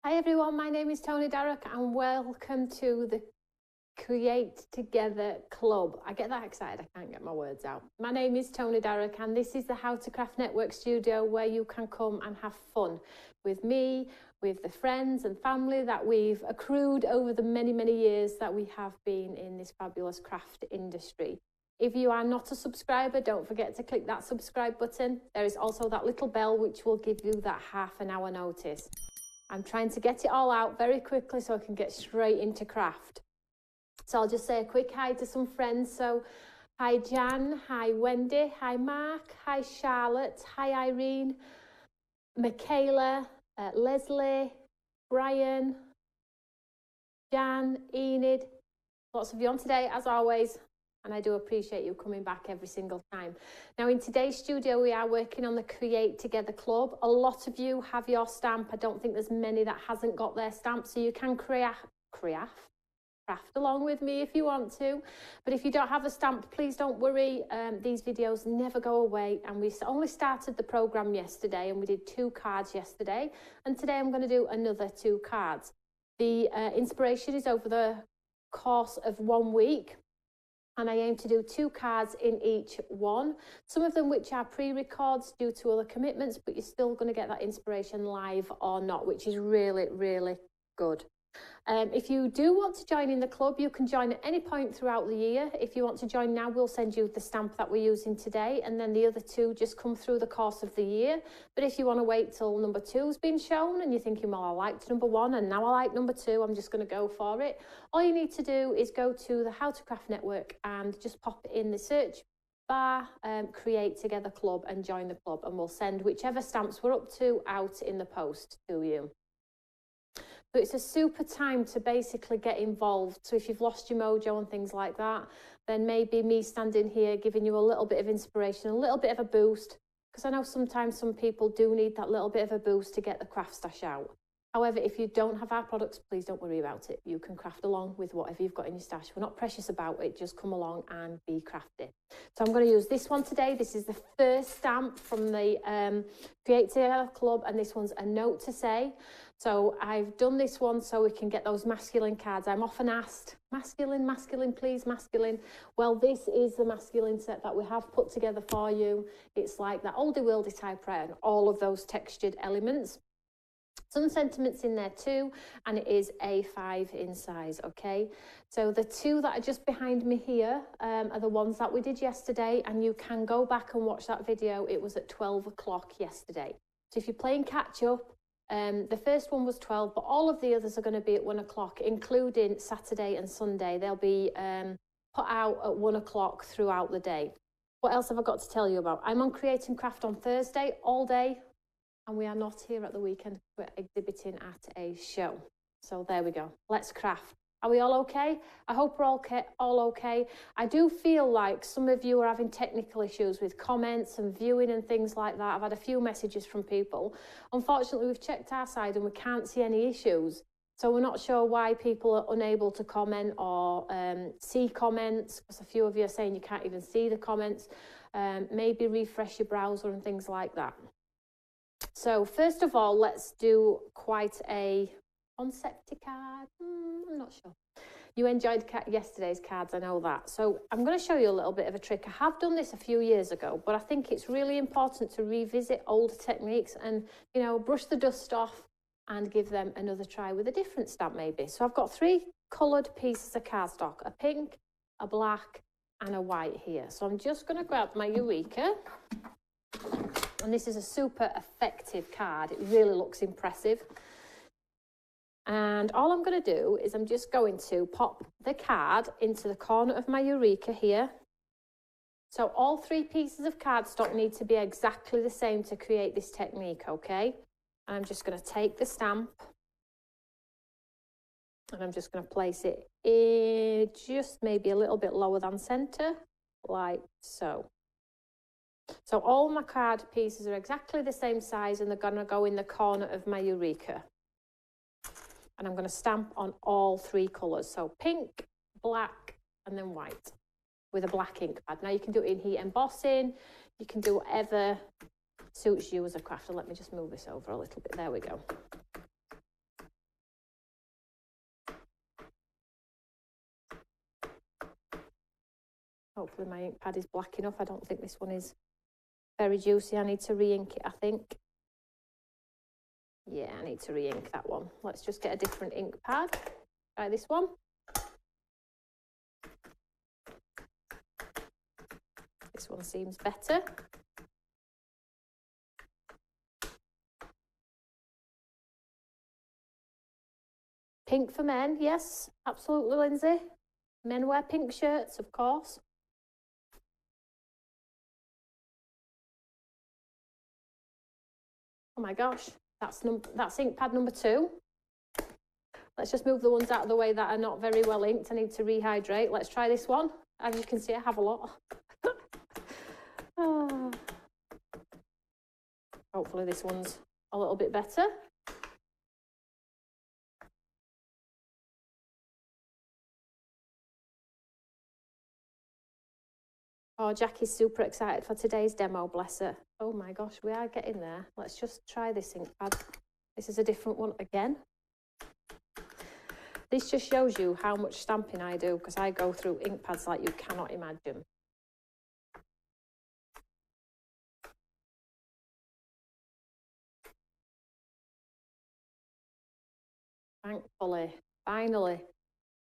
Hi everyone, my name is Tony Darroch and welcome to the Create Together Club. I get that excited, I can't get my words out. My name is Tony Darroch and this is the How to Craft Network studio where you can come and have fun with me, with the friends and family that we've accrued over the many years that we have been in this fabulous craft industry. If you are not a subscriber, don't forget to click that subscribe button. There is also that little bell which will give you that half an hour notice. I'm trying to get it all out very quickly so I can get straight into craft. So I'll just say a quick hi to some friends. So hi Jan, hi Wendy, hi Mark, hi Charlotte, hi Irene, Michaela, Leslie, Brian, Jan, Enid. Lots of you on today as always. And I do appreciate you coming back every single time. Now in today's studio, we are working on the Create Together Club. A lot of you have your stamp. I don't think there's many that hasn't got their stamp. So you can craft along with me if you want to. But if you don't have a stamp, please don't worry. These videos never go away. And we only started the program yesterday and we did 2 cards yesterday. And today I'm going to do another 2 cards. The inspiration is over the course of 1 week. And I aim to do 2 cards in each one, some of them which are pre-records due to other commitments, but you're still going to get that inspiration live or not, which is really good. If you do want to join in the club, you can join at any point throughout the year. If you want to join now, we'll send you the stamp that we're using today, and then the other 2 just come through the course of the year. But if you want to wait till number 2's been shown and you're thinking, well, I liked number 1 and now I like number 2, I'm just going to go for it. All you need to do is go to the How to Craft Network and just pop in the search bar, Create Together Club, and join the club, and we'll send whichever stamps we're up to out in the post to you. So it's a super time to basically get involved. So if you've lost your mojo and things like that, then maybe me standing here giving you a little bit of inspiration, a little bit of a boost, because I know sometimes some people do need that little bit of a boost to get the craft stash out. However, if you don't have our products, please don't worry about it. You can craft along with whatever you've got in your stash. We're not precious about it. Just come along and be crafty. So I'm going to use this one today. This is the first stamp from the Create Together Club, and this one's a note to say. So I've done this one so we can get those masculine cards. I'm often asked, masculine, please, masculine. Well, this is the masculine set that we have put together for you. It's like that oldie-worldy typewriter and all of those textured elements. Some sentiments in there too, and it is A5 in size, okay? So the 2 that are just behind me here are the ones that we did yesterday, and you can go back and watch that video. It was at 12 o'clock yesterday. So if you're playing catch up, the first one was 12, but all of the others are going to be at 1 o'clock, including Saturday and Sunday. They'll be put out at 1 o'clock throughout the day. What else have I got to tell you about? I'm on Create and Craft on Thursday all day. And we are not here at the weekend. We're exhibiting at a show. So there we go. Let's craft. Are we all okay? I hope we're all okay. I do feel like some of you are having technical issues with comments and viewing and things like that. I've had a few messages from people. Unfortunately, we've checked our side and we can't see any issues. So we're not sure why people are unable to comment or see comments, because a few of you are saying you can't even see the comments. Maybe refresh your browser and things like that. So first of all, let's do quite a concept card. I'm not sure. You enjoyed yesterday's cards, I know that. So I'm going to show you a little bit of a trick. I have done this a few years ago, but I think it's really important to revisit old techniques and, you know, brush the dust off and give them another try with a different stamp maybe. So I've got 3 coloured pieces of cardstock, a pink, a black and a white here. So I'm just going to grab my Eureka. And this is a super effective card. It really looks impressive. And all I'm going to do is I'm just going to pop the card into the corner of my Eureka here. So all 3 pieces of cardstock need to be exactly the same to create this technique, okay? And I'm just going to take the stamp and I'm just going to place it in just maybe a little bit lower than centre, like so. So all my card pieces are exactly the same size and they're going to go in the corner of my Eureka. And I'm going to stamp on all 3 colours. So pink, black and then white with a black ink pad. Now you can do it in heat embossing. You can do whatever suits you as a crafter. Let me just move this over a little bit. There we go. Hopefully my ink pad is black enough. I don't think this one is very juicy. I need to re-ink it, I think. Yeah, I need to re-ink that one. Let's just get a different ink pad. Try this one. This one seems better. Pink for men, yes, absolutely, Lindsay. Men wear pink shirts, of course. Oh my gosh, that's ink pad number 2. Let's just move the ones out of the way that are not very well inked. I need to rehydrate. Let's try this one. As you can see, I have a lot. Oh. Hopefully this one's a little bit better. Oh, Jackie's super excited for today's demo, bless her. Oh my gosh, we are getting there. Let's just try this ink pad. This is a different one again. This just shows you how much stamping I do, because I go through ink pads like you cannot imagine. Thankfully, finally.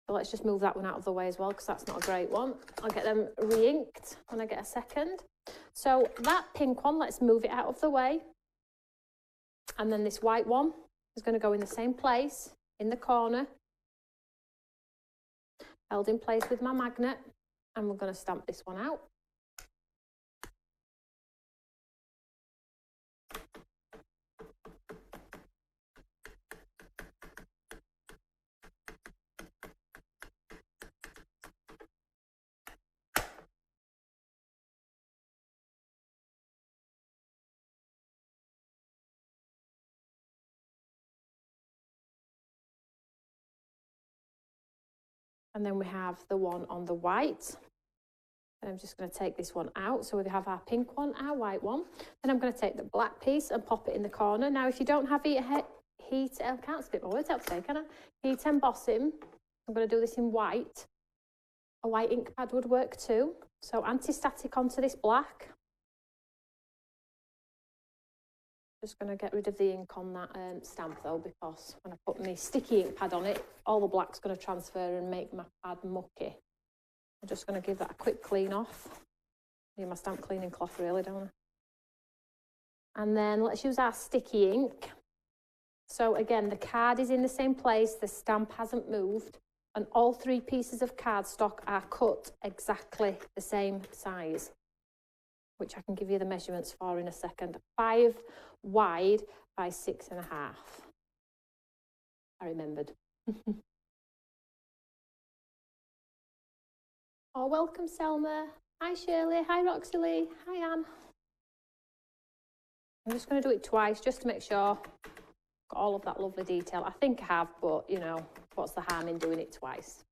So let's just move that one out of the way as well, because that's not a great one. I'll get them re-inked when I get a second. So that pink one, let's move it out of the way. And then this white one is going to go in the same place, in the corner, held in place with my magnet. And we're going to stamp this one out. And then we have the one on the white. And I'm just going to take this one out. So we have our pink one, our white one. Then I'm going to take the black piece and pop it in the corner. Now, if you don't have I can't spit my words out today, can I? Heat embossing. I'm going to do this in white. A white ink pad would work too. So anti-static onto this black. Just going to get rid of the ink on that stamp though, because when I put my sticky ink pad on it, all the black's going to transfer and make my pad mucky. I'm just going to give that a quick clean off. Need my stamp cleaning cloth really, don't I? And then let's use our sticky ink. So again, the card is in the same place, the stamp hasn't moved, and all 3 pieces of cardstock are cut exactly the same size, which I can give you the measurements for in a second. 5 wide by 6.5. I remembered. Oh, welcome, Selma. Hi, Shirley. Hi, Roxy Lee. Hi, Anne. I'm just going to do it twice just to make sure I've got all of that lovely detail. I think I have, but, you know, what's the harm in doing it twice?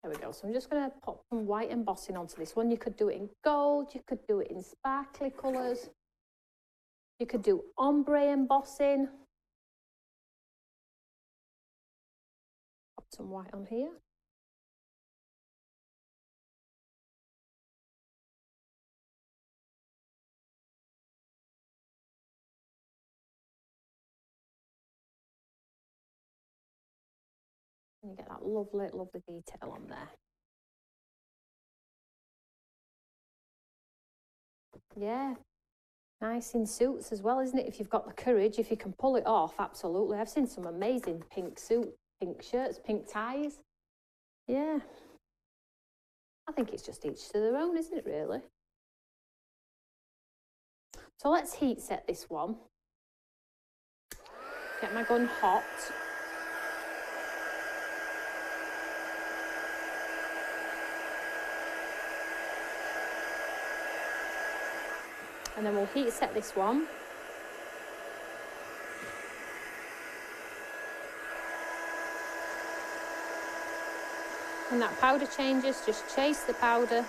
There we go. So I'm just going to pop some white embossing onto this one. You could do it in gold. You could do it in sparkly colours. You could do ombre embossing. Pop some white on here. And you get that lovely, lovely detail on there. Yeah, nice in suits as well, isn't it? If you've got the courage, if you can pull it off, absolutely. I've seen some amazing pink suit, pink shirts, pink ties. Yeah. I think it's just each to their own, isn't it, really? So let's heat set this one. Get my gun hot. And then we'll heat set this one. When that powder changes, just chase the powder.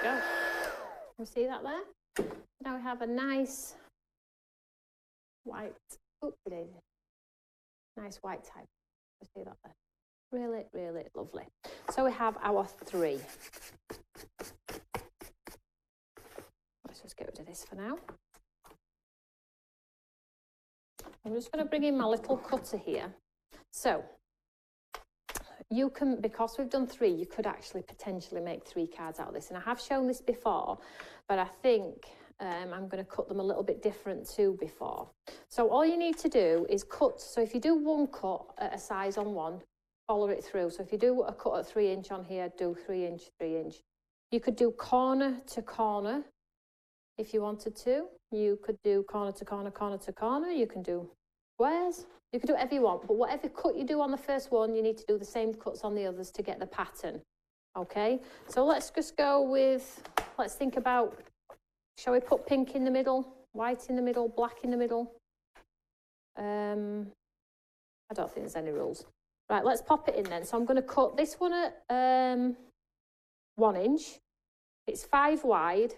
go. You see that there? Now we have a nice white, nice white type. You see that there? Really, really lovely. So we have our 3. Let's just get rid of this for now. I'm just going to bring in my little cutter here. So you can, because we've done 3, you could actually potentially make 3 cards out of this. And I have shown this before, but I think I'm going to cut them a little bit different to before. So all you need to do is cut. So if you do one cut at a size on one, follow it through. So if you do a cut at 3 inch on here, do 3 inch, 3 inch. You could do corner to corner if you wanted to. You could do corner to corner, corner to corner. You can do squares. You can do whatever you want, but whatever cut you do on the first one, you need to do the same cuts on the others to get the pattern. Okay, so let's just go with, let's think about, shall we put pink in the middle, white in the middle, black in the middle? I don't think there's any rules. Right, let's pop it in then. So I'm going to cut this one at 1 inch. It's 5 wide.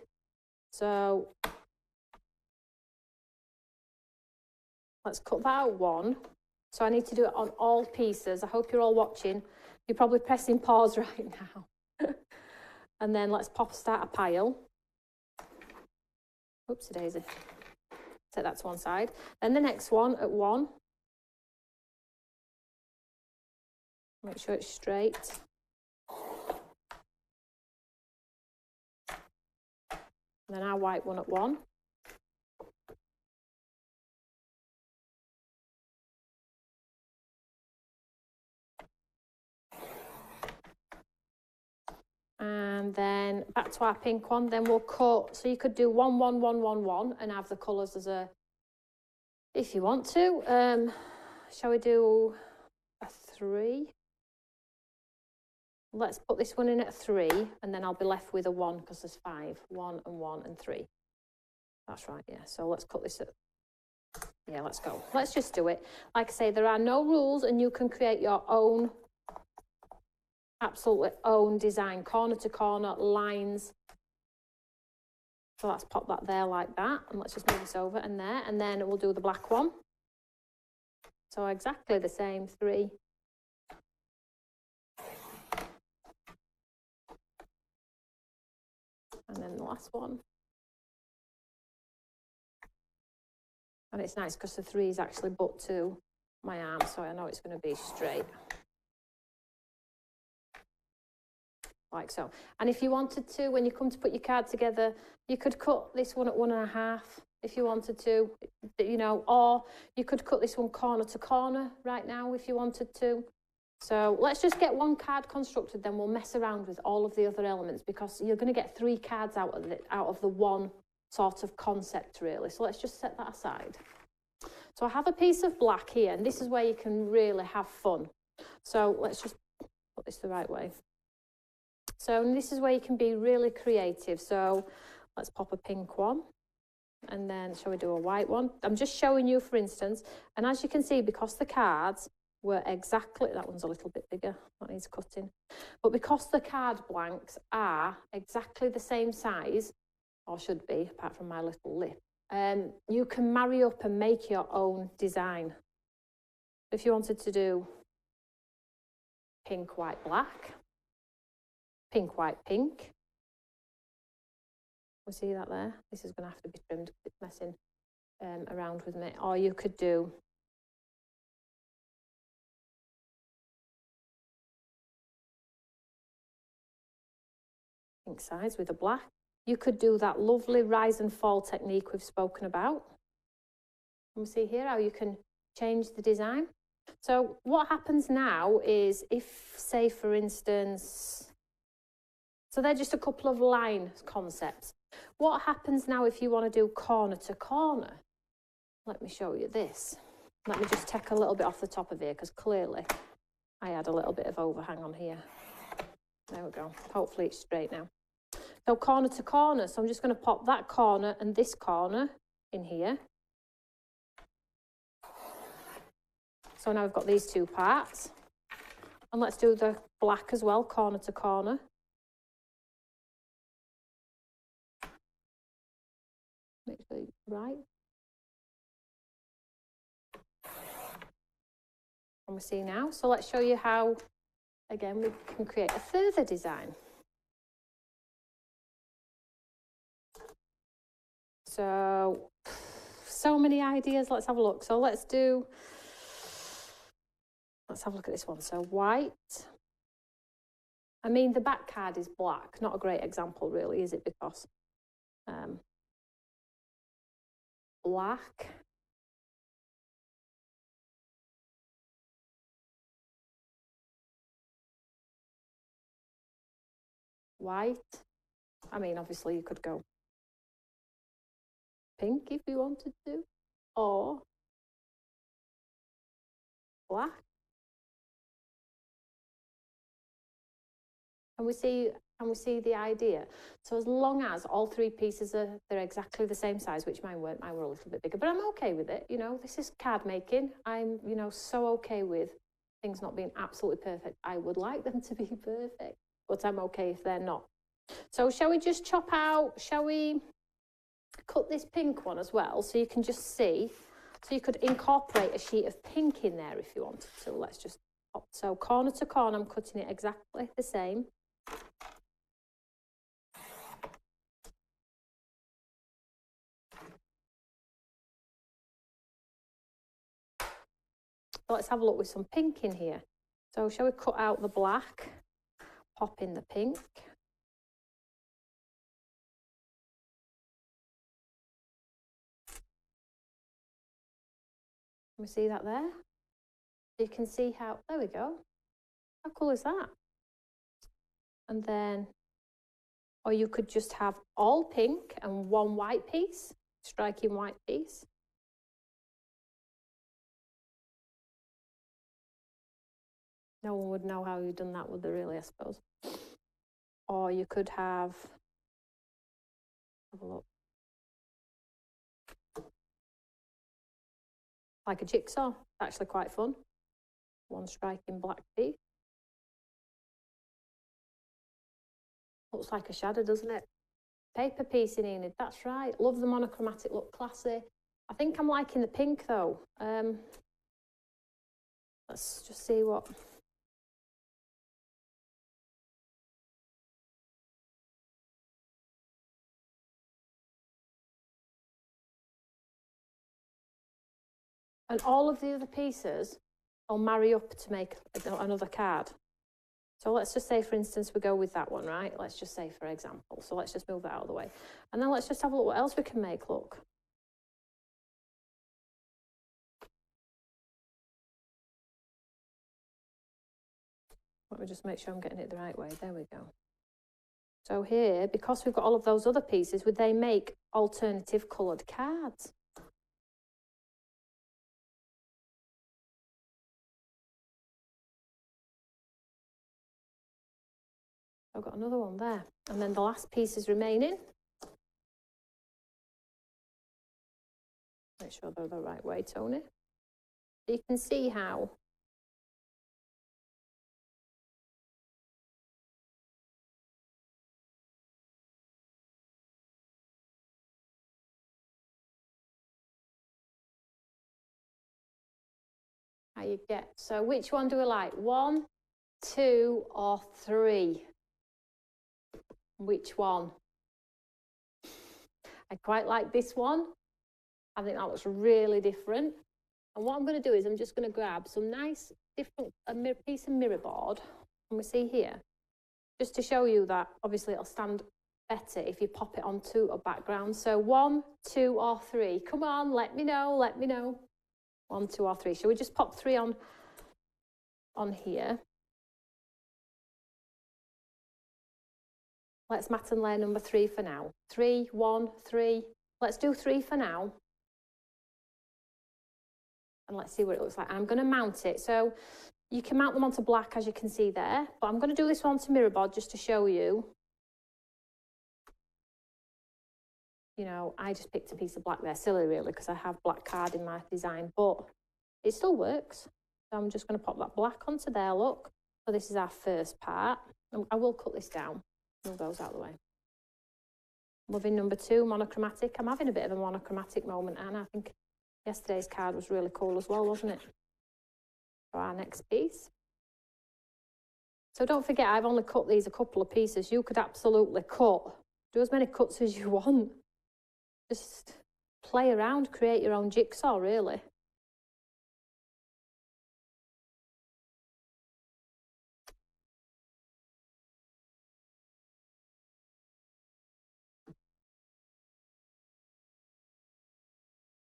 So let's cut that out 1. So I need to do it on all pieces. I hope you're all watching. You're probably pressing pause right now. And then let's start a pile. Oopsie daisy. Set that to one side. Then the next one at 1. Make sure it's straight. And then our white one at 1. And then back to our pink one. Then we'll cut. So you could do 1, 1, 1, 1, 1 and have the colours as a, if you want to. Shall we do a 3? Let's put this one in at 3, and then I'll be left with a 1 because there's 5. 1 and 1 and 3. That's right, yeah. So let's cut this at, yeah, let's go. Let's just do it. Like I say, there are no rules, and you can create your own, absolutely own design, corner to corner, lines. So let's pop that there like that, and let's just move this over and there, and then we'll do the black one. So exactly the same, 3. And then the last one. And it's nice because the 3 is actually butt to my arm, so I know it's going to be straight. Like so. And if you wanted to, when you come to put your card together, you could cut this one at 1.5 if you wanted to, you know, or you could cut this one corner to corner right now if you wanted to. So let's just get one card constructed, then we'll mess around with all of the other elements because you're going to get 3 cards out of the one sort of concept really. So let's just set that aside. So I have a piece of black here, and this is where you can really have fun. So let's just put this the right way. So this is where you can be really creative. So let's pop a pink one. And then shall we do a white one? I'm just showing you, for instance, and as you can see, because the cards were exactly, that one's a little bit bigger, that needs cutting, but because the card blanks are exactly the same size, or should be, apart from my little lip, you can marry up and make your own design. If you wanted to do pink, white, black, pink, white, pink, we see that there? This is going to have to be trimmed, it's messing around with me. Or you could do pink sides with a black. You could do that lovely rise and fall technique we've spoken about. And we see here how you can change the design. So what happens now is if, say for instance, so they're just a couple of line concepts. What happens now if you want to do corner to corner? Let me show you this. Let me just take a little bit off the top of here because clearly I had a little bit of overhang on here. There we go. Hopefully it's straight now. So corner to corner. So I'm just going to pop that corner and this corner in here. So now we've got these 2 parts. And let's do the black as well, corner to corner. right. And we see now. So let's show you how, again, we can create a further design. So many ideas. Let's have a look. So let's have a look at this one. So white. I mean, the back card is black. Not a great example, really, is it? Because black. White. I mean, obviously, you could go pink if you wanted to, or black. And we see the idea. So as long as all three pieces they're exactly the same size, which mine weren't, mine were a little bit bigger, but I'm okay with it. You know, this is card making. I'm, you know, so okay with things not being absolutely perfect. I would like them to be perfect, but I'm okay if they're not. So shall we just shall we cut this pink one as well, so you can just see, so you could incorporate a sheet of pink in there if you wanted to. Let's just pop, so corner to corner, I'm cutting it exactly the same. So let's have a look with some pink in here. So shall we cut out the black, pop in the pink. Can we see that there? You can see how, there we go. How cool is that? And then, or you could just have all pink and one white piece, striking white piece. No one would know how you've done that, would they really, I suppose? Or you could have a look. Like a jigsaw, actually quite fun. One striking black piece. Looks like a shadow, doesn't it? Paper piece in Enid, that's right. Love the monochromatic look, classy. I think I'm liking the pink though. Let's just see what. And all of the other pieces will marry up to make another card. So let's just say, for instance, we go with that one, right? Let's just say, for example. So let's just move that out of the way. And then let's just have a look what else we can make, look. Let me just make sure I'm getting it the right way. There we go. So here, because we've got all of those other pieces, would they make alternative coloured cards? I've got another one there. And then the last piece is remaining. Make sure they're the right way, Tony. So you can see how you get. So which one do we like? 1, 2, or 3? Which one? I quite like this one. I think that looks really different. And what I'm going to do is I'm just going to grab some nice different piece of mirror board, and we see here, just to show you that obviously it'll stand better if you pop it onto a background. So 1, 2, or 3. Come on, let me know, let me know. 1, 2, or 3. Shall we just pop 3 on here? Let's mat and layer number 3 for now. 3, 1, 3. Let's do 3 for now. And let's see what it looks like. I'm going to mount it. So you can mount them onto black, as you can see there. But I'm going to do this one to mirror board just to show you. You know, I just picked a piece of black there. Silly, really, because I have black card in my design. But it still works. So I'm just going to pop that black onto there, look. So this is our first part. I will cut this down. Move those out of the way. Loving number 2, monochromatic. I'm having a bit of a monochromatic moment, and I think yesterday's card was really cool as well, wasn't it? For our next piece. So don't forget, I've only cut these a couple of pieces. You could absolutely do as many cuts as you want. Just play around, create your own jigsaw, really.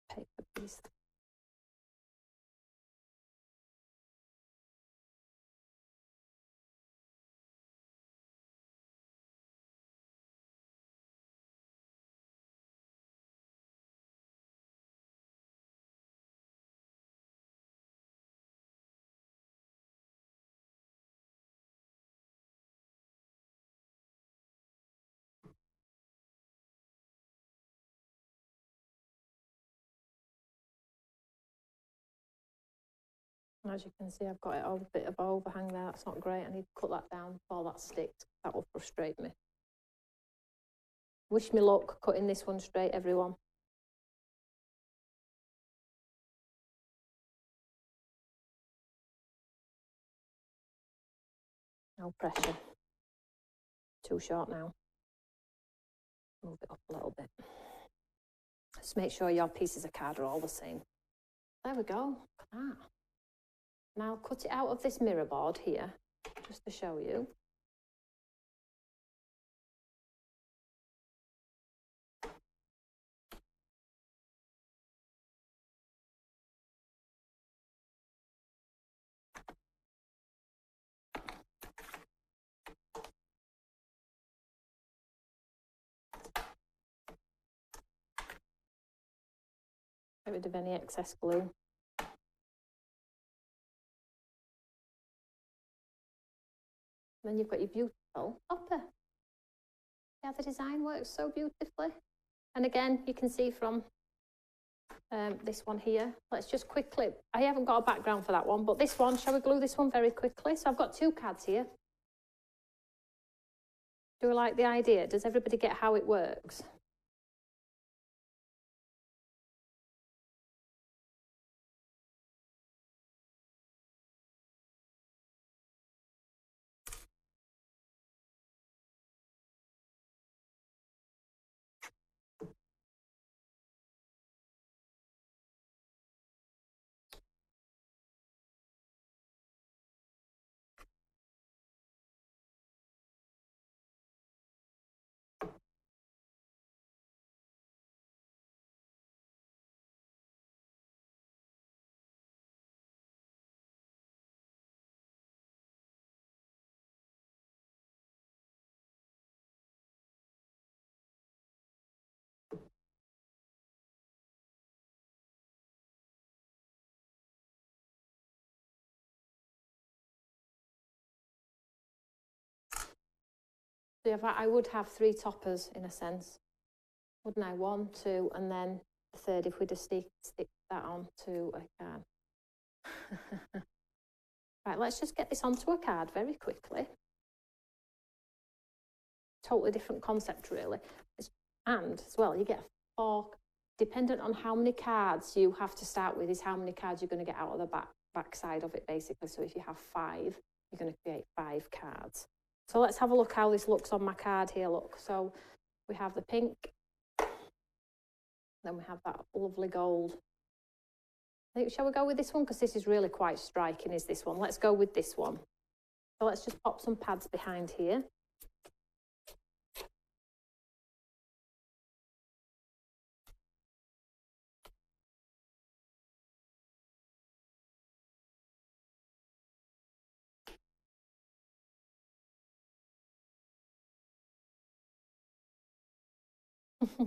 Paper piece. As you can see, I've got a bit of overhang there. That's not great. I need to cut that down before that sticks. That will frustrate me. Wish me luck cutting this one straight, everyone. No pressure. Too short now. Move it up a little bit. Just make sure your pieces of card are all the same. There we go. Look at that. Now I'll cut it out of this mirror board here, just to show you. Get rid of any excess glue. Then you've got your beautiful hopper. Yeah, the design works so beautifully. And again, you can see from this one here. Let's just quickly, I haven't got a background for that one, but this one, shall we glue this one very quickly? So I've got 2 cards here. Do you like the idea? Does everybody get how it works? So I would have 3 toppers in a sense, wouldn't I? 1, 2, and then the third if we just stick that onto a card. Right, let's just get this onto a card very quickly. Totally different concept, really. And as well, you get 4, dependent on how many cards you have to start with, is how many cards you're going to get out of the back side of it, basically. So if you have 5, you're going to create 5 cards. So let's have a look how this looks on my card here. Look, so we have the pink, then we have that lovely gold. I think, shall we go with this one? Because this is really quite striking, is this one. Let's go with this one. So let's just pop some pads behind here.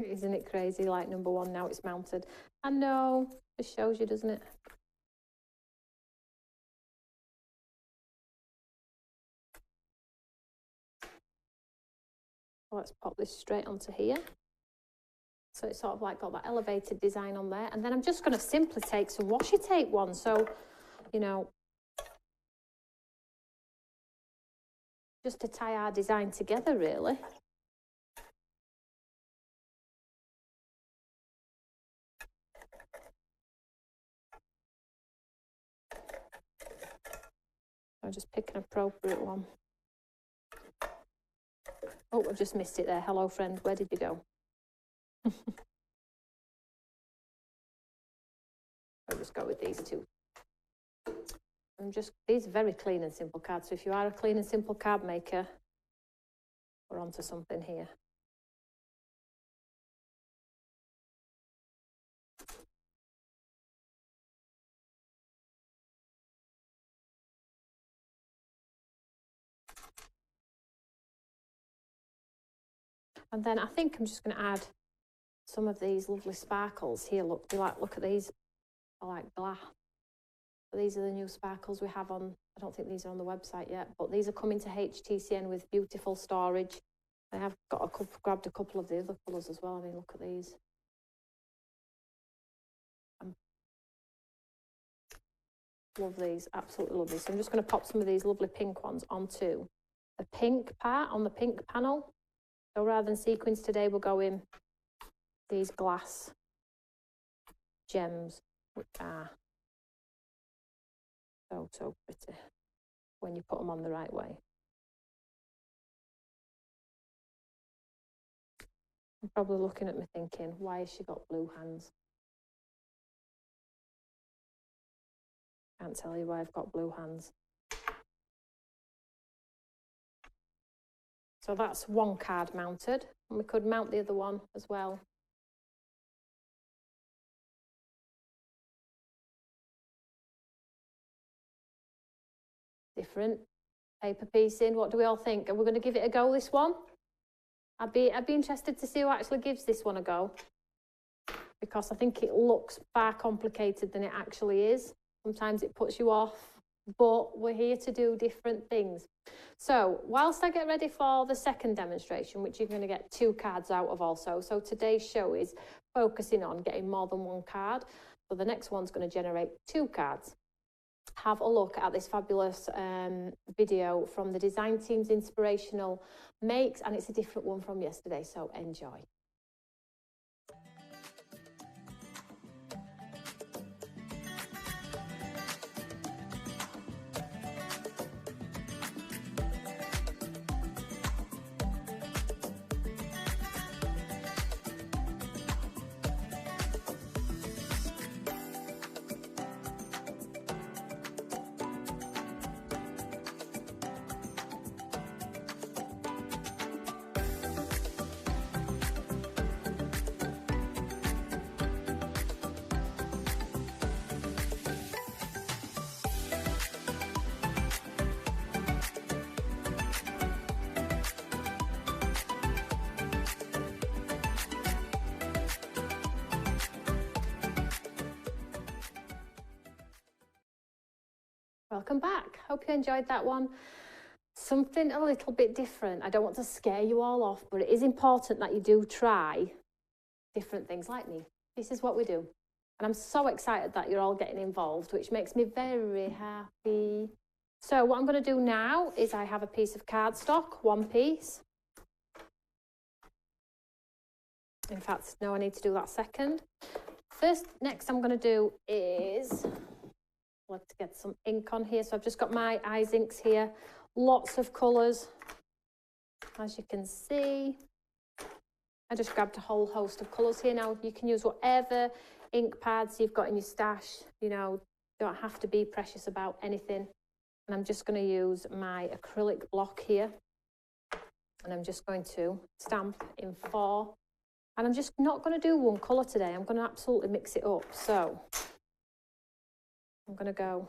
Isn't it crazy? Like number 1, now it's mounted. I know, it shows you, doesn't it? Let's pop this straight onto here. So it's sort of like got that elevated design on there. And then I'm just going to simply take some washi tape one. So, you know, just to tie our design together, really. I'll just pick an appropriate one. Oh, I've just missed it there. Hello, friend. Where did you go? I'll just go with these two. These are very clean and simple cards. So if you are a clean and simple card maker, we're onto something here. And then I think I'm just going to add some of these lovely sparkles here. Look at these. I like glass. These are the new sparkles we have on. I don't think these are on the website yet, but these are coming to HTCN with beautiful storage. I have grabbed a couple of the other colours as well. I mean, look at these. Love these, absolutely love these. So I'm just going to pop some of these lovely pink ones onto the pink part on the pink panel. So rather than sequins today, we'll go in these glass gems, which are so pretty when you put them on the right way. I'm probably looking at me thinking, why has she got blue hands? Can't tell you why I've got blue hands. So that's one card mounted, and we could mount the other one as well. Different paper piecing. What do we all think? Are we going to give it a go, this one? I'd be interested to see who actually gives this one a go, because I think it looks far complicated than it actually is. Sometimes it puts you off, but we're here to do different things. So whilst I get ready for the second demonstration, which you're going to get 2 cards out of also. So today's show is focusing on getting more than 1 card. So the next one's going to generate 2 cards. Have a look at this fabulous video from the design team's inspirational makes, and it's a different one from yesterday, so enjoy. Welcome back. Hope you enjoyed that one. Something a little bit different. I don't want to scare you all off, but it is important that you do try different things like me. This is what we do. And I'm so excited that you're all getting involved, which makes me very happy. So what I'm going to do now is I have a piece of cardstock, 1 piece. In fact, no, I need to do that second. Next I'm going to do is, let's get some ink on here. So I've just got my eyes inks here, lots of colours. As you can see, I just grabbed a whole host of colours here. Now you can use whatever ink pads you've got in your stash, you know, don't have to be precious about anything. And I'm just going to use my acrylic block here. And I'm just going to stamp in 4. And I'm just not going to do 1 colour today. I'm going to absolutely mix it up. So I'm going to go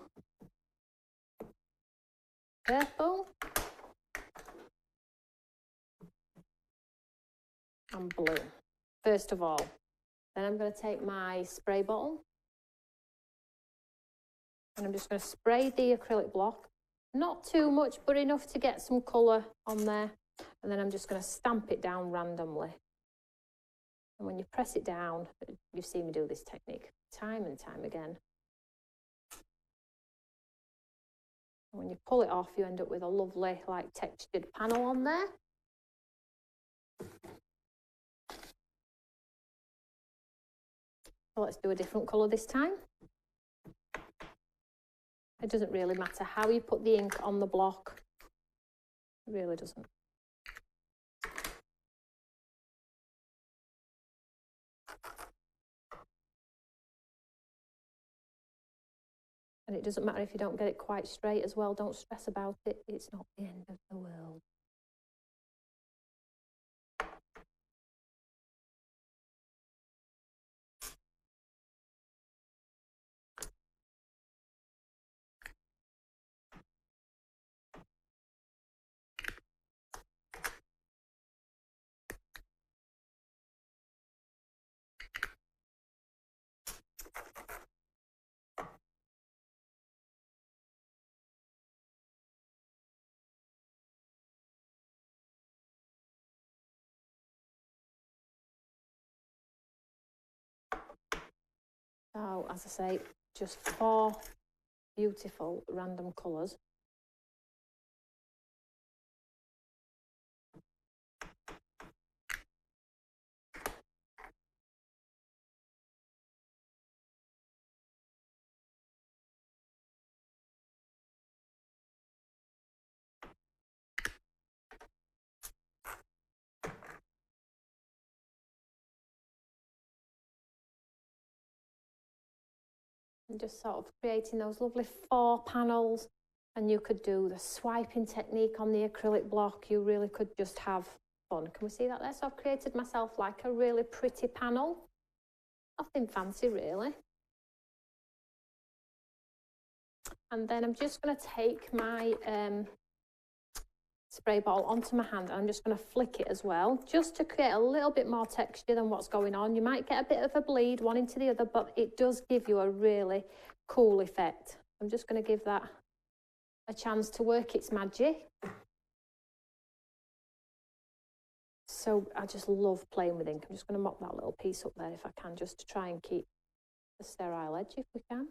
purple and blue, first of all. Then I'm going to take my spray bottle and I'm just going to spray the acrylic block. Not too much, but enough to get some colour on there. And then I'm just going to stamp it down randomly. And when you press it down, you've seen me do this technique time and time again. And when you pull it off, you end up with a lovely, like, textured panel on there. So let's do a different colour this time. It doesn't really matter how you put the ink on the block. It really doesn't. And it doesn't matter if you don't get it quite straight as well. Don't stress about it. It's not the end of the world. So, as I say, just 4 beautiful random colours. And just sort of creating those lovely 4 panels. And you could do the swiping technique on the acrylic block. You really could just have fun. Can we see that there? So I've created myself like a really pretty panel. Nothing fancy really. And then I'm just going to take my spray bottle onto my hand, and I'm just going to flick it as well, just to create a little bit more texture than what's going on. You might get a bit of a bleed one into the other, but it does give you a really cool effect. I'm just going to give that a chance to work its magic. So I just love playing with ink. I'm just going to mop that little piece up there if I can, just to try and keep the sterile edge if we can.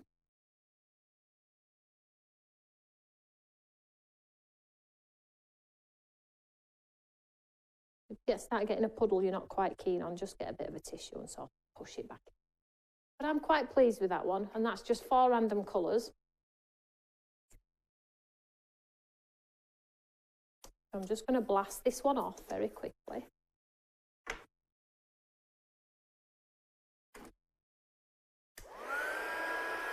If you start getting a puddle you're not quite keen on, just get a bit of a tissue and sort of push it back. But I'm quite pleased with that one, and that's just 4 random colours. So I'm just going to blast this one off very quickly.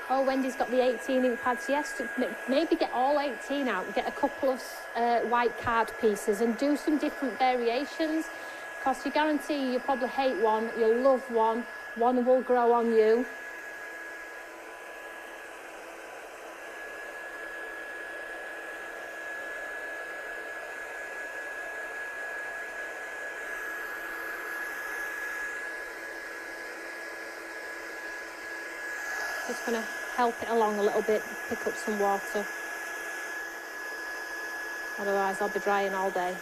Oh, Wendy's got the 18 ink pads. Yes, maybe get all 18 out, get a couple of white card pieces and do some different variations, because you guarantee you'll probably hate one, you'll love one will grow on you. Just going to help it along a little bit, pick up some water. Otherwise I'll be drying all day.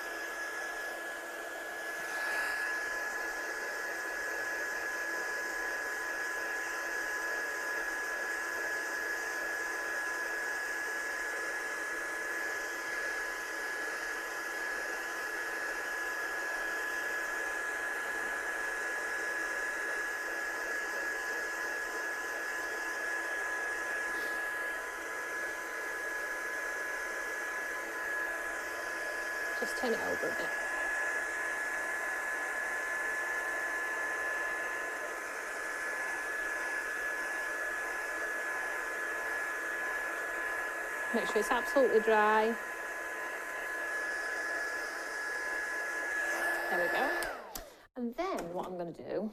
Just turn it over a bit. Make sure it's absolutely dry. There we go. And then what I'm going to do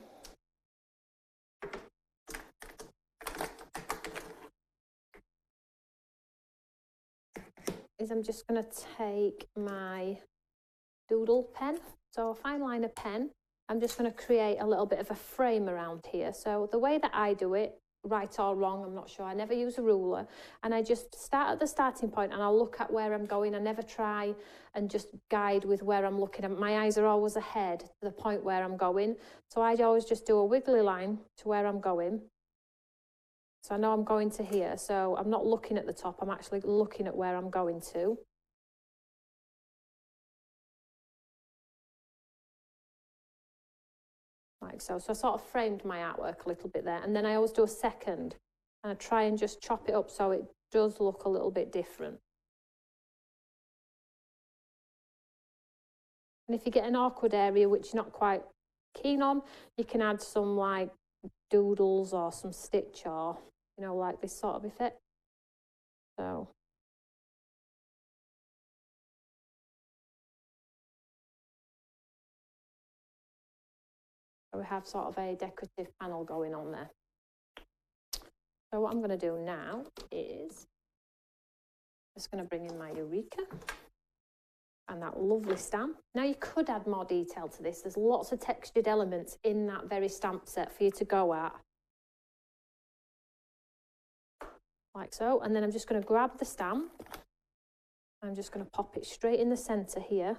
is I'm just going to take my doodle pen, so a fine liner pen. I'm just going to create a little bit of a frame around here. So the way that I do it, right or wrong, I'm not sure, I never use a ruler, and I just start at the starting point and I'll look at where I'm going. I never try and just guide with where I'm looking at. My eyes are always ahead to the point where I'm going, so I always just do a wiggly line to where I'm going. So I know I'm going to here, so I'm not looking at the top, I'm actually looking at where I'm going to. Like so. So I sort of framed my artwork a little bit there, and then I always do a second And I try and just chop it up so it does look a little bit different. And if you get an awkward area which you're not quite keen on, you can add some like doodles or some stitch, or, you know, like this sort of effect. So we have sort of a decorative panel going on there. So what I'm going to do now is just going to bring in my Eureka and that lovely stamp. Now you could add more detail to this. There's lots of textured elements in that very stamp set for you to go at. Like so. And then I'm just going to grab the stamp. I'm just going to pop it straight in the centre here.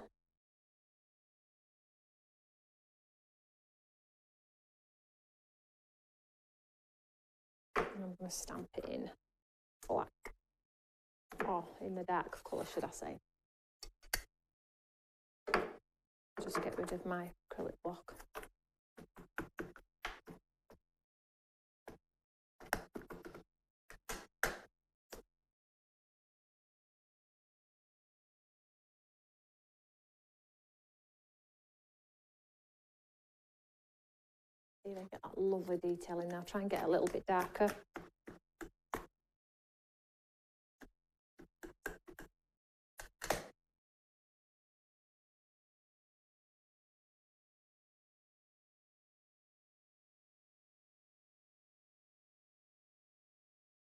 And I'm going to stamp it in black. Or in the dark colour, should I say. Just get rid of my acrylic block. See if I get that lovely detail in now. Try and get a little bit darker.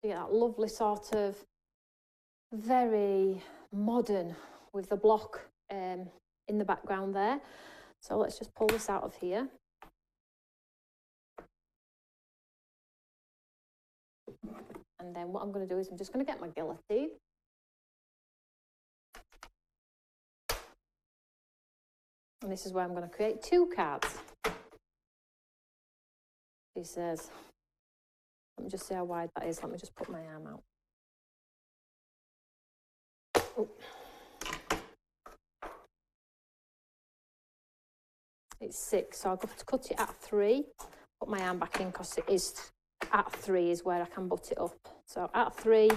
You get that lovely sort of very modern with the block in the background there. So let's just pull this out of here. And then what I'm going to do is I'm just going to get my guillotine. And this is where I'm going to create 2 cards. He says, let me just see how wide that is. Let me just put my arm out. Oh. It's 6, so I'll have to cut it at 3. Put my arm back in because it is at 3 is where I can butt it up. So at 3,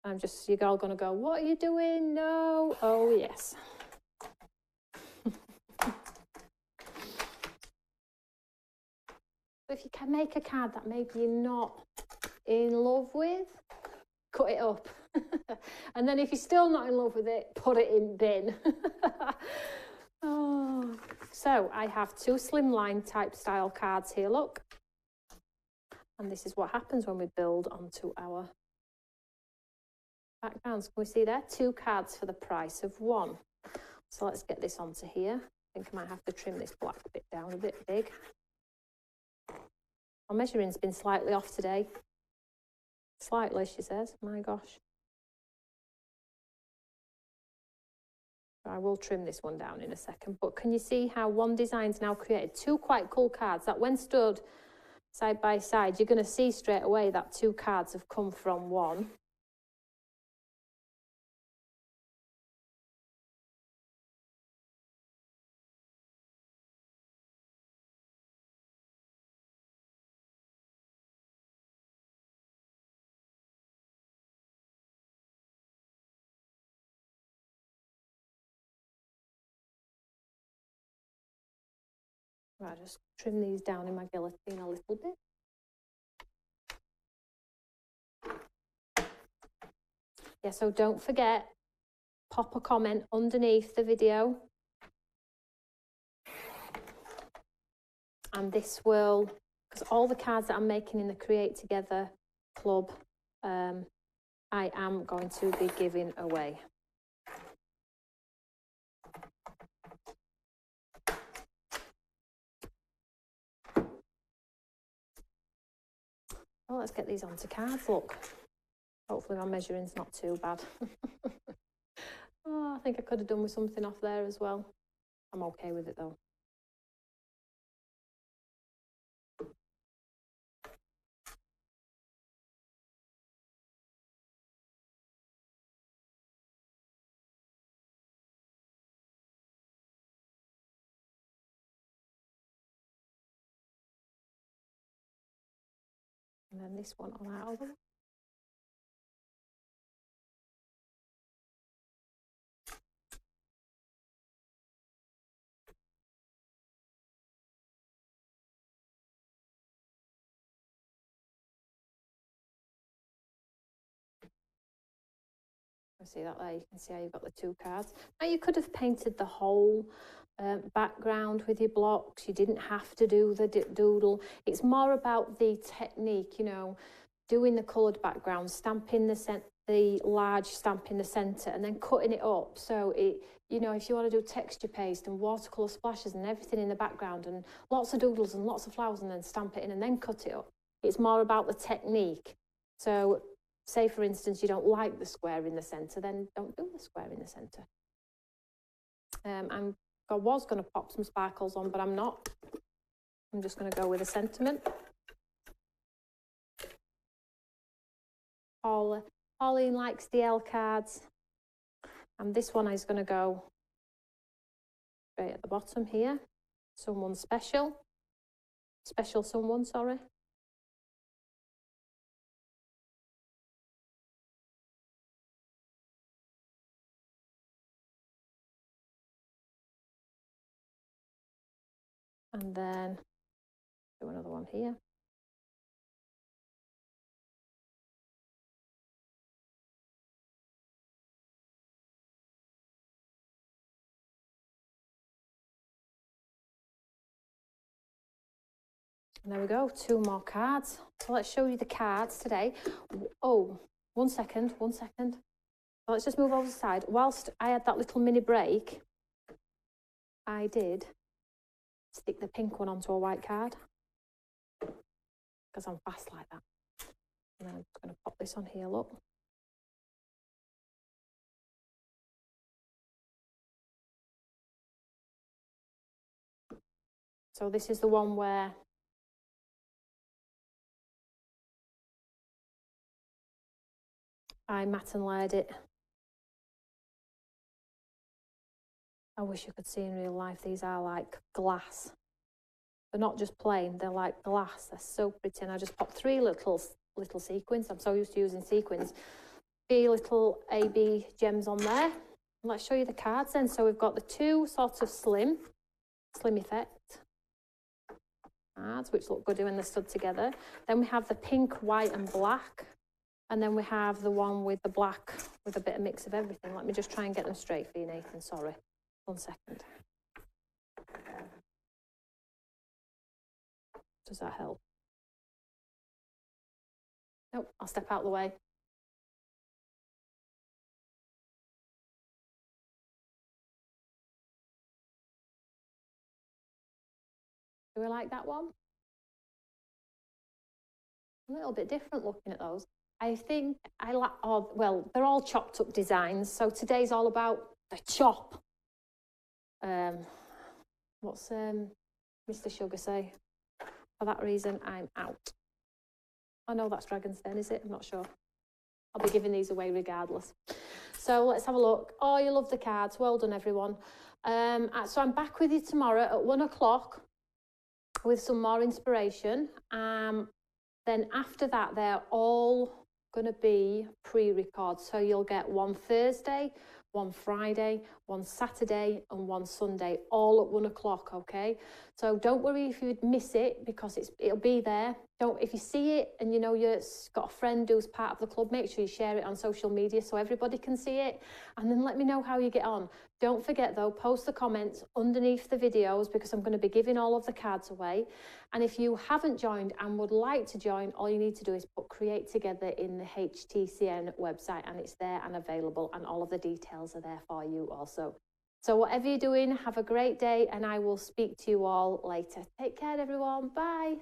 I'm just, you're all going to go, what are you doing? No. Oh, yes. If you can make a card that maybe you're not in love with, cut it up. And then if you're still not in love with it, put it in bin. Oh. So I have 2 slimline type style cards here, look. And this is what happens when we build onto our backgrounds. Can we see there? 2 cards for the price of 1. So let's get this onto here. I think I might have to trim this black bit down a bit big. My measuring's been slightly off today. Slightly, she says. My gosh. I will trim this one down in a second. But can you see how one design's now created 2 quite cool cards that when stood side by side, you're going to see straight away that 2 cards have come from one. Right, just trim these down in my guillotine a little bit. Yeah, so don't forget, pop a comment underneath the video. And this will, because all the cards that I'm making in the Create Together club, I am going to be giving away. Well, let's get these onto cards, look. Hopefully my measuring's not too bad. Oh, I think I could have done with something off there as well. I'm okay with it though. And then this one on out. See that there, you can see how you've got the two cards. Now you could have painted the whole background with your blocks. You didn't have to do the doodle. It's more about the technique, you know, doing the coloured background, stamping the large stamp in the centre and then cutting it up. So it, you know, if you want to do texture paste and watercolour splashes and everything in the background and lots of doodles and lots of flowers and then stamp it in and then cut it up. It's more about the technique. So say, for instance, you don't like the square in the centre, then don't do the square in the centre. I was going to pop some sparkles on, but I'm not. I'm just going to go with a sentiment. Pauline likes the L cards. And this one is going to go straight at the bottom here. Someone special. Special someone, sorry. And then do another one here. And there we go, 2 more cards. So let's show you the cards today. Oh, one second. So let's just move over to the side. Whilst I had that little mini break, I did stick the pink one onto a white card because I'm fast like that. And then I'm just going to pop this on here, look. So this is the one where I matte and layered it. I wish you could see in real life, these are like glass. They're not just plain, they're like glass. They're so pretty. And I just popped 3 little sequins. I'm so used to using sequins. 3 little AB gems on there. And let's show you the cards then. So we've got the 2 sort of slim effect cards, which look good when they're stood together. Then we have the pink, white and black. And then we have the one with the black with a bit of mix of everything. Let me just try and get them straight for you, Nathan. Sorry. 1 second. Does that help? Nope, I'll step out of the way. Do we like that one? A little bit different looking at those. I think I like, oh, well, they're all chopped up designs. So today's all about the chop. What's Mr. Sugar say? For that reason, I'm out. I know that's Dragon's Den, is it? I'm not sure. I'll be giving these away regardless. So let's have a look. Oh, you love the cards. Well done, everyone. So I'm back with you tomorrow at 1 o'clock with some more inspiration. Then after that, they're all going to be pre-record. So you'll get one Thursday, one Friday, one Saturday and one Sunday, all at 1 o'clock, okay? So don't worry if you'd miss it because it'll be there. If you see it and you know you've got a friend who's part of the club, make sure you share it on social media so everybody can see it. And then let me know how you get on. Don't forget though, post the comments underneath the videos because I'm going to be giving all of the cards away. And if you haven't joined and would like to join, all you need to do is put Create Together in the HTCN website and it's there and available and all of the details are there for you also. So whatever you're doing, have a great day and I will speak to you all later. Take care everyone. Bye.